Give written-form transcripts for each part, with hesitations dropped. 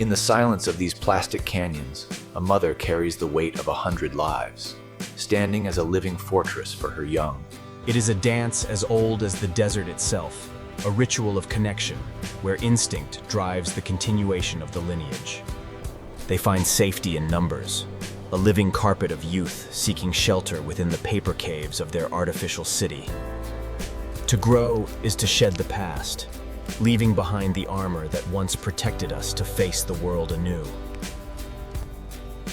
In the silence of these plastic canyons, a mother carries the weight of 100 lives, standing as a living fortress for her young. It is a dance as old as the desert itself, a ritual of connection, where instinct drives the continuation of the lineage. They find safety in numbers, a living carpet of youth seeking shelter within the paper caves of their artificial city. To grow is to shed the past, leaving behind the armor that once protected us to face the world anew.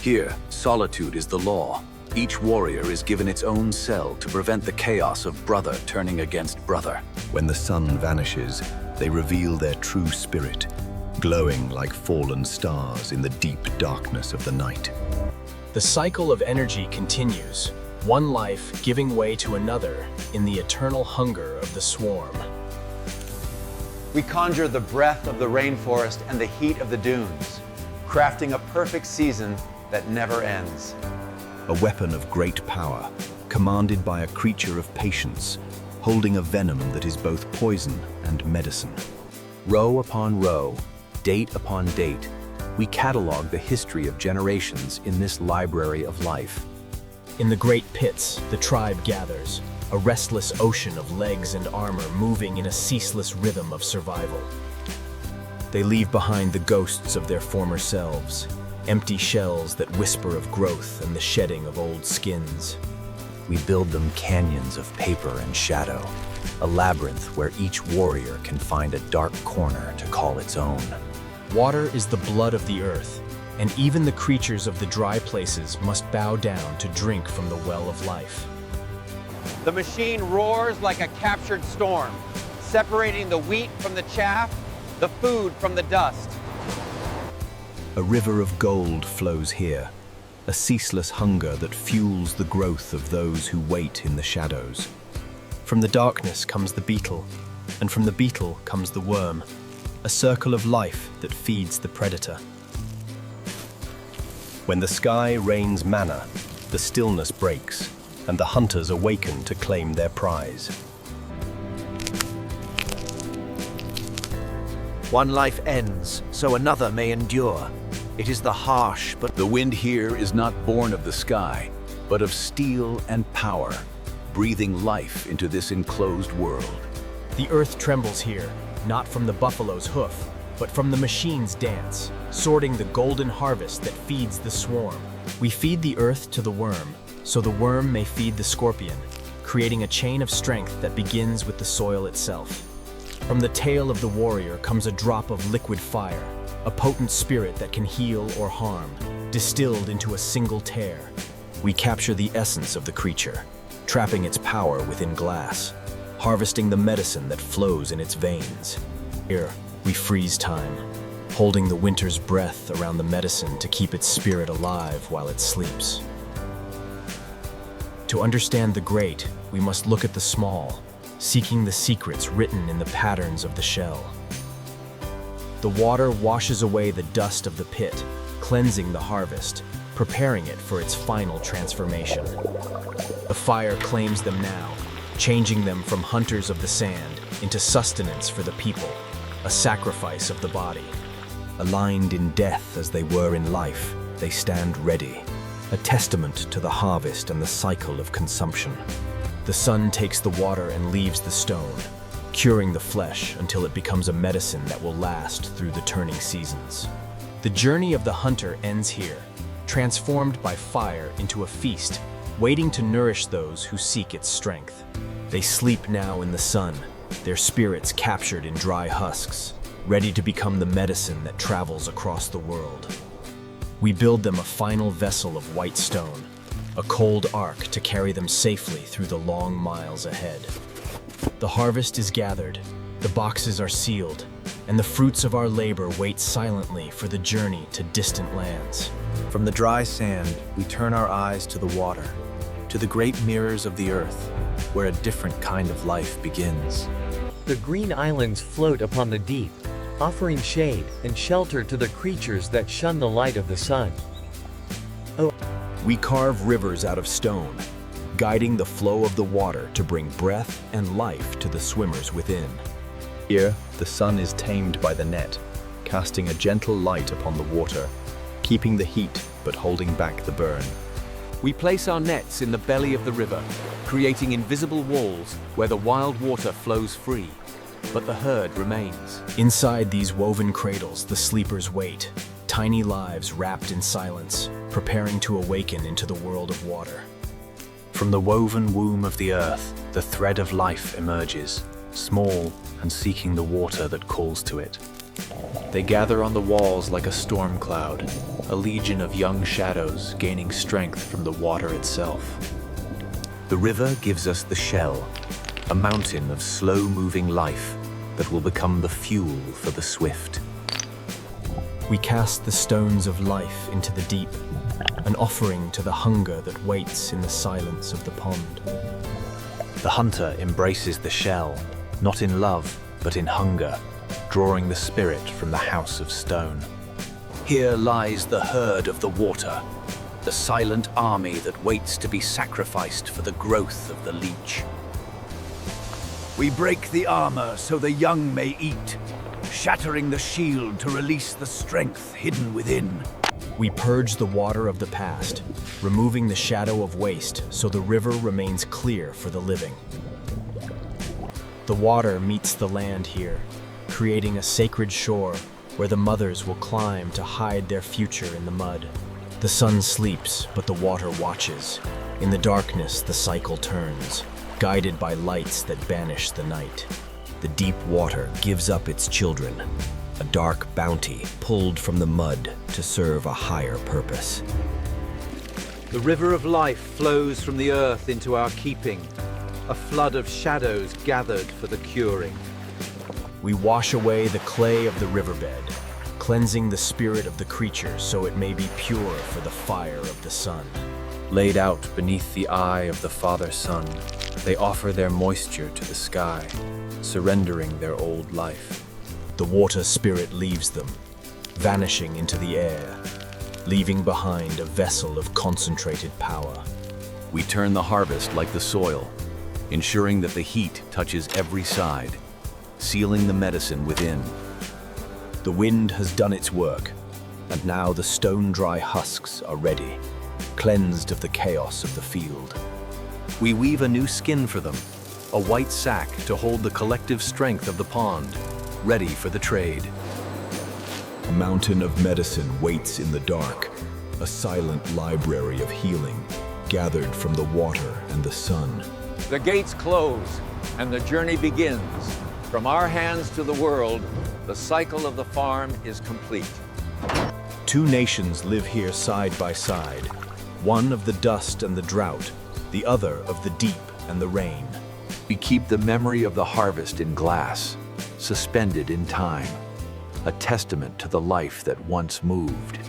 Here, solitude is the law. Each warrior is given its own cell to prevent the chaos of brother turning against brother. When the sun vanishes, they reveal their true spirit, glowing like fallen stars in the deep darkness of the night. The cycle of energy continues, one life giving way to another in the eternal hunger of the swarm. We conjure the breath of the rainforest and the heat of the dunes, crafting a perfect season that never ends. A weapon of great power, commanded by a creature of patience, holding a venom that is both poison and medicine. Row upon row, date upon date, we catalog the history of generations in this library of life. In the great pits, the tribe gathers, a restless ocean of legs and armor moving in a ceaseless rhythm of survival. They leave behind the ghosts of their former selves, empty shells that whisper of growth and the shedding of old skins. We build them canyons of paper and shadow, a labyrinth where each warrior can find a dark corner to call its own. Water is the blood of the earth, and even the creatures of the dry places must bow down to drink from the well of life. The machine roars like a captured storm, separating the wheat from the chaff, the food from the dust. A river of gold flows here, a ceaseless hunger that fuels the growth of those who wait in the shadows. From the darkness comes the beetle, and from the beetle comes the worm, a circle of life that feeds the predator. When the sky rains manna, the stillness breaks, and the hunters awaken to claim their prize. One life ends, so another may endure. It is the harsh, but The wind here is not born of the sky, but of steel and power, breathing life into this enclosed world. The earth trembles here, not from the buffalo's hoof, but from the machine's dance, sorting the golden harvest that feeds the swarm. We feed the earth to the worm, so the worm may feed the scorpion, creating a chain of strength that begins with the soil itself. From the tail of the warrior comes a drop of liquid fire, a potent spirit that can heal or harm, distilled into a single tear. We capture the essence of the creature, trapping its power within glass, harvesting the medicine that flows in its veins. Here, we freeze time, holding the winter's breath around the medicine to keep its spirit alive while it sleeps. To understand the great, we must look at the small, seeking the secrets written in the patterns of the shell. The water washes away the dust of the pit, cleansing the harvest, preparing it for its final transformation. The fire claims them now, changing them from hunters of the sand into sustenance for the people, a sacrifice of the body. Aligned in death as they were in life, they stand ready, a testament to the harvest and the cycle of consumption. The sun takes the water and leaves the stone, curing the flesh until it becomes a medicine that will last through the turning seasons. The journey of the hunter ends here, transformed by fire into a feast, waiting to nourish those who seek its strength. They sleep now in the sun, their spirits captured in dry husks, ready to become the medicine that travels across the world. We build them a final vessel of white stone, a cold ark to carry them safely through the long miles ahead. The harvest is gathered, the boxes are sealed, and the fruits of our labor wait silently for the journey to distant lands. from the dry sand, we turn our eyes to the water, to the great mirrors of the earth, where a different kind of life begins. The green islands float upon the deep, offering shade and shelter to the creatures that shun the light of the sun. We carve rivers out of stone, guiding the flow of the water to bring breath and life to the swimmers within. Here, the sun is tamed by the net, casting a gentle light upon the water, keeping the heat but holding back the burn. We place our nets in the belly of the river, creating invisible walls where the wild water flows free, but the herd remains. Inside these woven cradles, the sleepers wait, tiny lives wrapped in silence, preparing to awaken into the world of water. From the woven womb of the earth, the thread of life emerges, small and seeking the water that calls to it. They gather on the walls like a storm cloud, a legion of young shadows gaining strength from the water itself. The river gives us the shell, a mountain of slow-moving life that will become the fuel for the swift. We cast the stones of life into the deep, an offering to the hunger that waits in the silence of the pond. The hunter embraces the shell, not in love, but in hunger, drawing the spirit from the house of stone. Here lies the herd of the water, the silent army that waits to be sacrificed for the growth of the leech. We break the armor so the young may eat, shattering the shield to release the strength hidden within. We purge the water of the past, removing the shadow of waste so the river remains clear for the living. The water meets the land here, creating a sacred shore where the mothers will climb to hide their future in the mud. The sun sleeps, but the water watches. In the darkness, the cycle turns, guided by lights that banish the night. The deep water gives up its children, a dark bounty pulled from the mud to serve a higher purpose. The river of life flows from the earth into our keeping, a flood of shadows gathered for the curing. We wash away the clay of the riverbed, cleansing the spirit of the creature so it may be pure for the fire of the sun. Laid out beneath the eye of the Father Sun, they offer their moisture to the sky, surrendering their old life. The water spirit leaves them, vanishing into the air, leaving behind a vessel of concentrated power. We turn the harvest like the soil, ensuring that the heat touches every side, sealing the medicine within. The wind has done its work, and now the stone-dry husks are ready, cleansed of the chaos of the field. We weave a new skin for them, a white sack to hold the collective strength of the pond, ready for the trade. A mountain of medicine waits in the dark, a silent library of healing, gathered from the water and the sun. The gates close, and the journey begins. From our hands to the world, the cycle of the farm is complete. Two nations live here side by side, one of the dust and the drought, the other of the deep and the rain. We keep the memory of the harvest in glass, suspended in time, a testament to the life that once moved.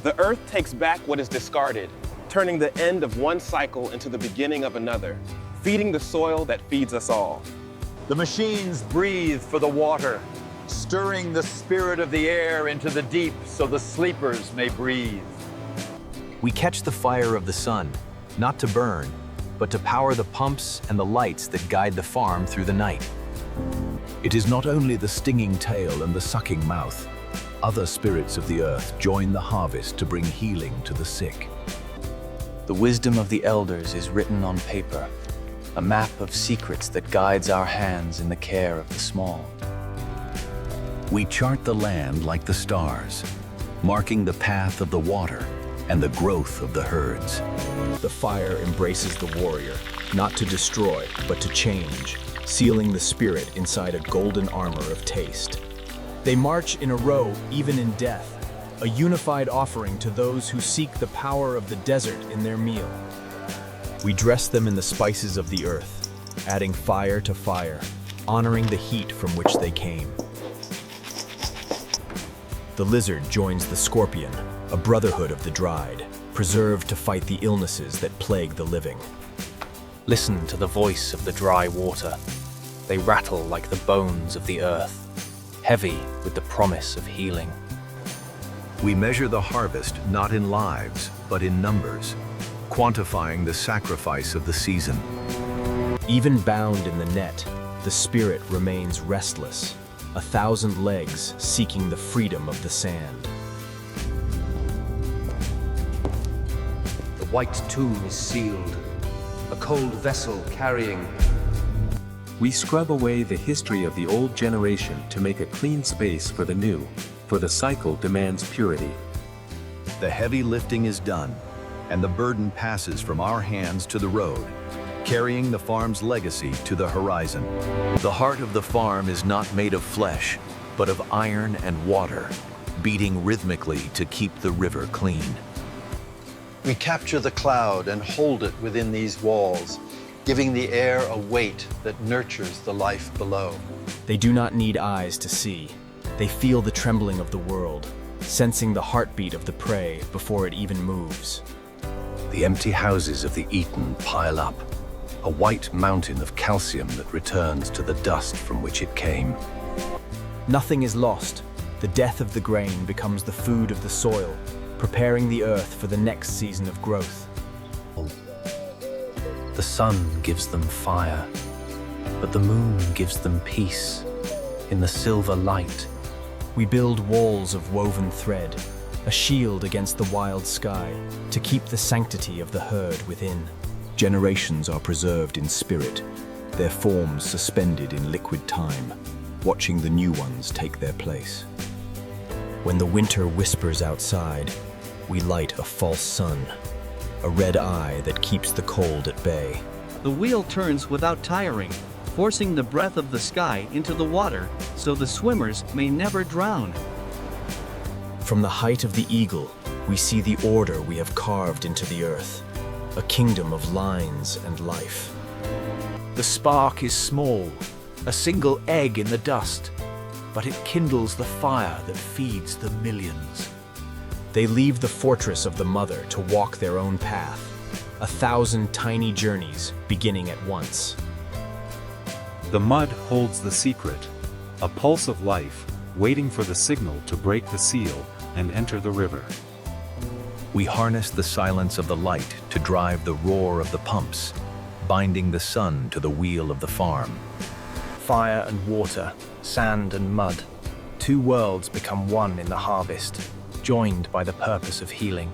The earth takes back what is discarded, turning the end of one cycle into the beginning of another, feeding the soil that feeds us all. The machines breathe for the water, stirring the spirit of the air into the deep so the sleepers may breathe. We catch the fire of the sun, not to burn, but to power the pumps and the lights that guide the farm through the night. It is not only the stinging tail and the sucking mouth. Other spirits of the earth join the harvest to bring healing to the sick. The wisdom of the elders is written on paper, a map of secrets that guides our hands in the care of the small. We chart the land like the stars, marking the path of the water and the growth of the herds. The fire embraces the warrior, not to destroy, but to change, sealing the spirit inside a golden armor of taste. They march in a row, even in death, a unified offering to those who seek the power of the desert in their meal. We dress them in the spices of the earth, adding fire to fire, honoring the heat from which they came. The lizard joins the scorpion, a brotherhood of the dried, preserved to fight the illnesses that plague the living. Listen to the voice of the dry water. They rattle like the bones of the earth, heavy with the promise of healing. We measure the harvest not in lives, but in numbers, quantifying the sacrifice of the season. Even bound in the net, the spirit remains restless, 1,000 legs seeking the freedom of the sand. The white tomb is sealed, a cold vessel carrying. We scrub away the history of the old generation to make a clean space for the new, for the cycle demands purity. The heavy lifting is done, and the burden passes from our hands to the road, carrying the farm's legacy to the horizon. The heart of the farm is not made of flesh, but of iron and water, beating rhythmically to keep the river clean. We capture the cloud and hold it within these walls, giving the air a weight that nurtures the life below. They do not need eyes to see. They feel the trembling of the world, sensing the heartbeat of the prey before it even moves. The empty houses of the eaten pile up, a white mountain of calcium that returns to the dust from which it came. Nothing is lost. The death of the grain becomes the food of the soil, preparing the earth for the next season of growth. The sun gives them fire, but the moon gives them peace. In the silver light, we build walls of woven thread, a shield against the wild sky, to keep the sanctity of the herd within. Generations are preserved in spirit, their forms suspended in liquid time, watching the new ones take their place. When the winter whispers outside, we light a false sun, a red eye that keeps the cold at bay. The wheel turns without tiring, forcing the breath of the sky into the water so the swimmers may never drown. From the height of the eagle, we see the order we have carved into the earth, a kingdom of lines and life. the spark is small, a single egg in the dust, but it kindles the fire that feeds the millions. They leave the fortress of the mother to walk their own path, 1,000 tiny journeys beginning at once. The mud holds the secret, a pulse of life, waiting for the signal to break the seal and enter the river. We harness the silence of the light to drive the roar of the pumps, binding the sun to the wheel of the farm. Fire and water, sand and mud, two worlds become one in the harvest, joined by the purpose of healing.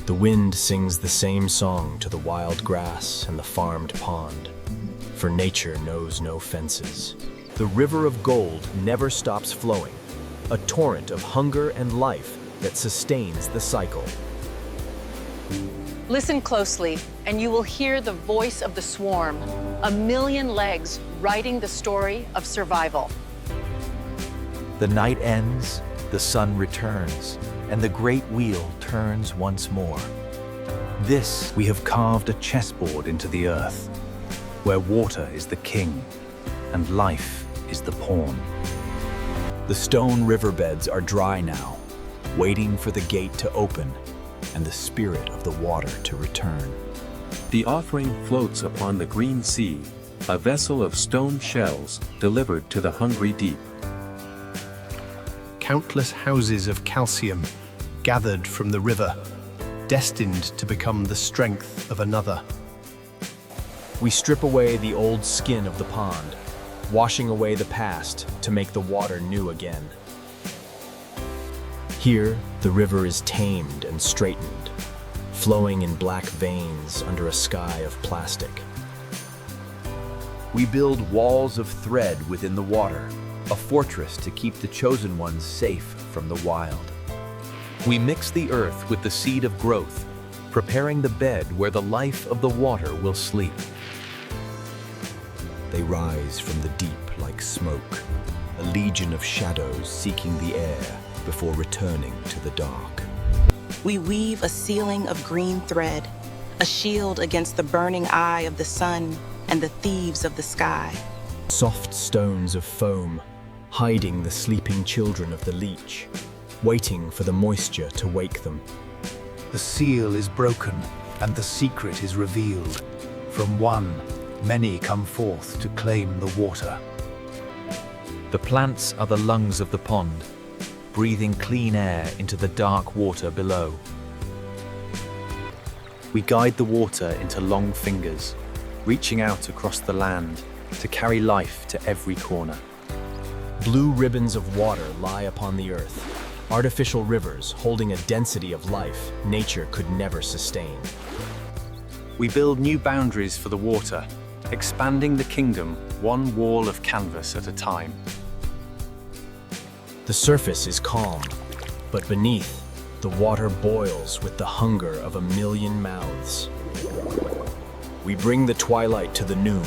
The wind sings the same song to the wild grass and the farmed pond, for nature knows no fences. The river of gold never stops flowing, a torrent of hunger and life that sustains the cycle. Listen closely, and you will hear the voice of the swarm, 1,000,000 legs writing the story of survival. The night ends, the sun returns, and the great wheel turns once more. This we have carved a chessboard into the earth, where water is the king, and life is the pawn. The stone riverbeds are dry now, waiting for the gate to open and the spirit of the water to return. The offering floats upon the green sea, a vessel of stone shells delivered to the hungry deep. Countless houses of calcium gathered from the river, destined to become the strength of another. We strip away the old skin of the pond, washing away the past to make the water new again. Here, the river is tamed and straightened, flowing in black veins under a sky of plastic. We build walls of thread within the water, a fortress to keep the chosen ones safe from the wild. We mix the earth with the seed of growth, preparing the bed where the life of the water will sleep. They rise from the deep like smoke, a legion of shadows seeking the air before returning to the dark. We weave a ceiling of green thread, a shield against the burning eye of the sun and the thieves of the sky. Soft stones of foam, hiding the sleeping children of the leech, waiting for the moisture to wake them. The seal is broken, and the secret is revealed. From one, many come forth to claim the water. The plants are the lungs of the pond, breathing clean air into the dark water below. We guide the water into long fingers, reaching out across the land to carry life to every corner. Blue ribbons of water lie upon the earth, artificial rivers holding a density of life nature could never sustain. We build new boundaries for the water, expanding the kingdom one wall of canvas at a time. The surface is calm, but beneath, the water boils with the hunger of 1,000,000 mouths. We bring the twilight to the noon,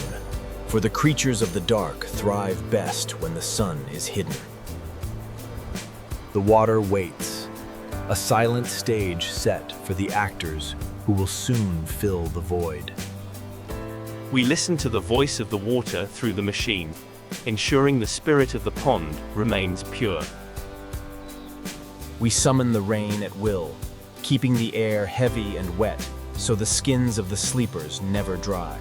for the creatures of the dark thrive best when the sun is hidden. The water waits, a silent stage set for the actors who will soon fill the void. We listen to the voice of the water through the machine, ensuring the spirit of the pond remains pure. We summon the rain at will, keeping the air heavy and wet so the skins of the sleepers never dry.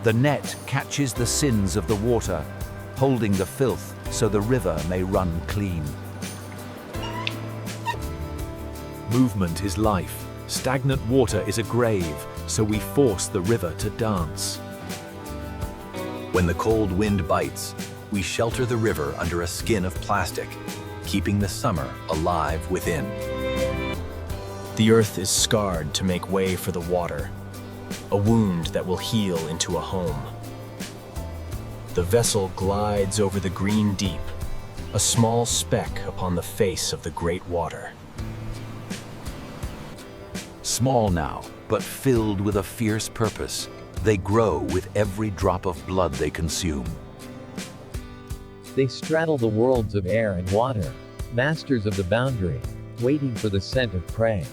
The net catches the sins of the water, holding the filth so the river may run clean. Movement is life. Stagnant water is a grave, so we force the river to dance. When the cold wind bites, we shelter the river under a skin of plastic, keeping the summer alive within. The earth is scarred to make way for the water, a wound that will heal into a home. The vessel glides over the green deep, a small speck upon the face of the great water. Small now, but filled with a fierce purpose, they grow with every drop of blood they consume. They straddle the worlds of air and water, masters of the boundary, waiting for the scent of prey.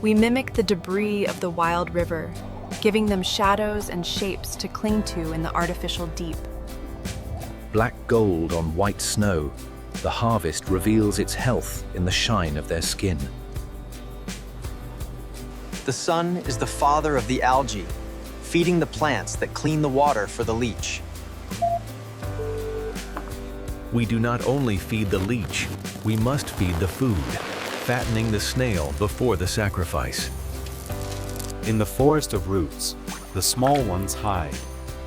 We mimic the debris of the wild river, giving them shadows and shapes to cling to in the artificial deep. Black gold on white snow, the harvest reveals its health in the shine of their skin. The sun is the father of the algae, feeding the plants that clean the water for the leech. We do not only feed the leech, we must feed the food, fattening the snail before the sacrifice. In the forest of roots, the small ones hide,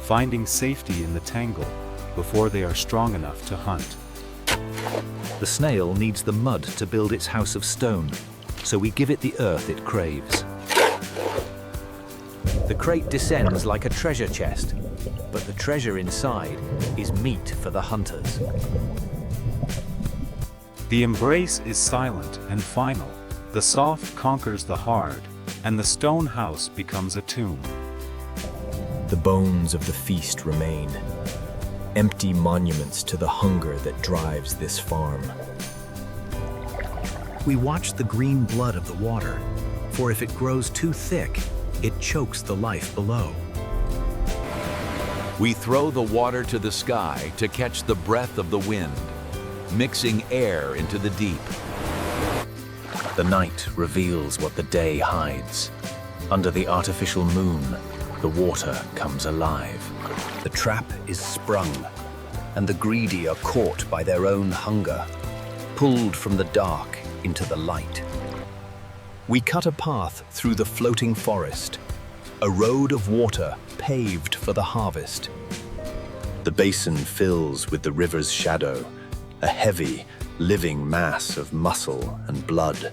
finding safety in the tangle before they are strong enough to hunt. The snail needs the mud to build its house of stone, so we give it the earth it craves. The crate descends like a treasure chest, but the treasure inside is meat for the hunters. The embrace is silent and final. The soft conquers the hard, and the stone house becomes a tomb. The bones of the feast remain, empty monuments to the hunger that drives this farm. We watch the green blood of the water, for if it grows too thick, it chokes the life below. We throw the water to the sky to catch the breath of the wind, mixing air into the deep. The night reveals what the day hides. Under the artificial moon, the water comes alive. The trap is sprung, and the greedy are caught by their own hunger, pulled from the dark into the light. We cut a path through the floating forest, a road of water paved for the harvest. The basin fills with the river's shadow, a heavy, living mass of muscle and blood.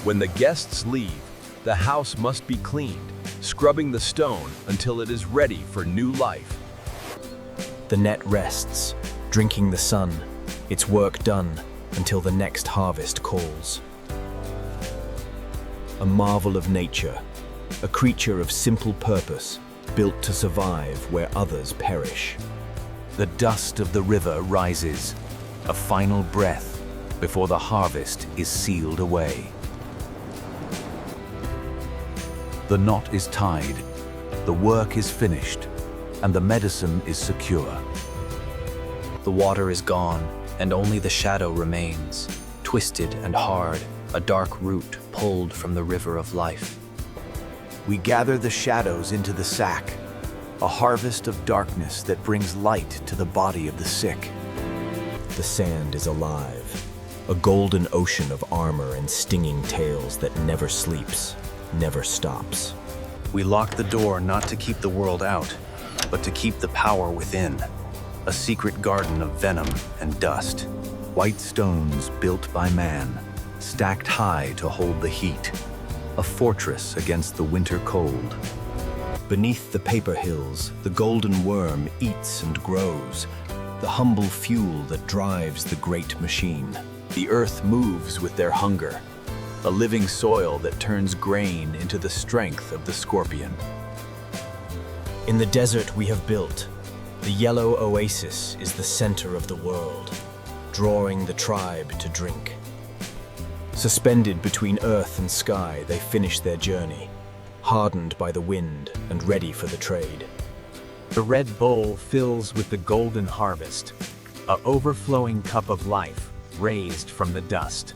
When the guests leave, the house must be cleaned, scrubbing the stone until it is ready for new life. The net rests, drinking the sun, its work done until the next harvest calls. A marvel of nature, a creature of simple purpose, built to survive where others perish. The dust of the river rises, a final breath before the harvest is sealed away. The knot is tied, the work is finished, and the medicine is secure. The water is gone, and only the shadow remains, twisted and hard, a dark root pulled from the river of life. We gather the shadows into the sack, a harvest of darkness that brings light to the body of the sick. The sand is alive, a golden ocean of armor and stinging tails that never sleeps, never stops. We lock the door not to keep the world out, but to keep the power within. A secret garden of venom and dust. White stones built by man, stacked high to hold the heat. A fortress against the winter cold. Beneath the paper hills, the golden worm eats and grows, the humble fuel that drives the great machine. The earth moves with their hunger, a living soil that turns grain into the strength of the scorpion. In the desert we have built, the yellow oasis is the center of the world, drawing the tribe to drink. Suspended between earth and sky, they finish their journey, hardened by the wind and ready for the trade. The red bowl fills with the golden harvest, a overflowing cup of life raised from the dust.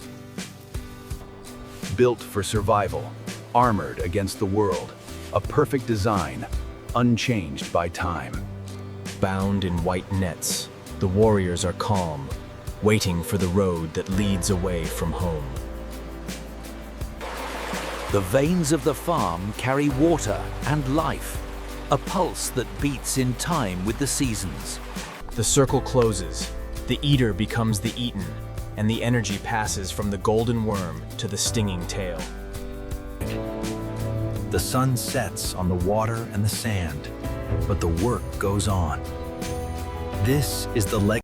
Built for survival, armored against the world, a perfect design, unchanged by time. Bound in white nets, the warriors are calm, waiting for the road that leads away from home. The veins of the farm carry water and life, a pulse that beats in time with the seasons. The circle closes, the eater becomes the eaten, and the energy passes from the golden worm to the stinging tail. The sun sets on the water and the sand, but the work goes on. This is the legacy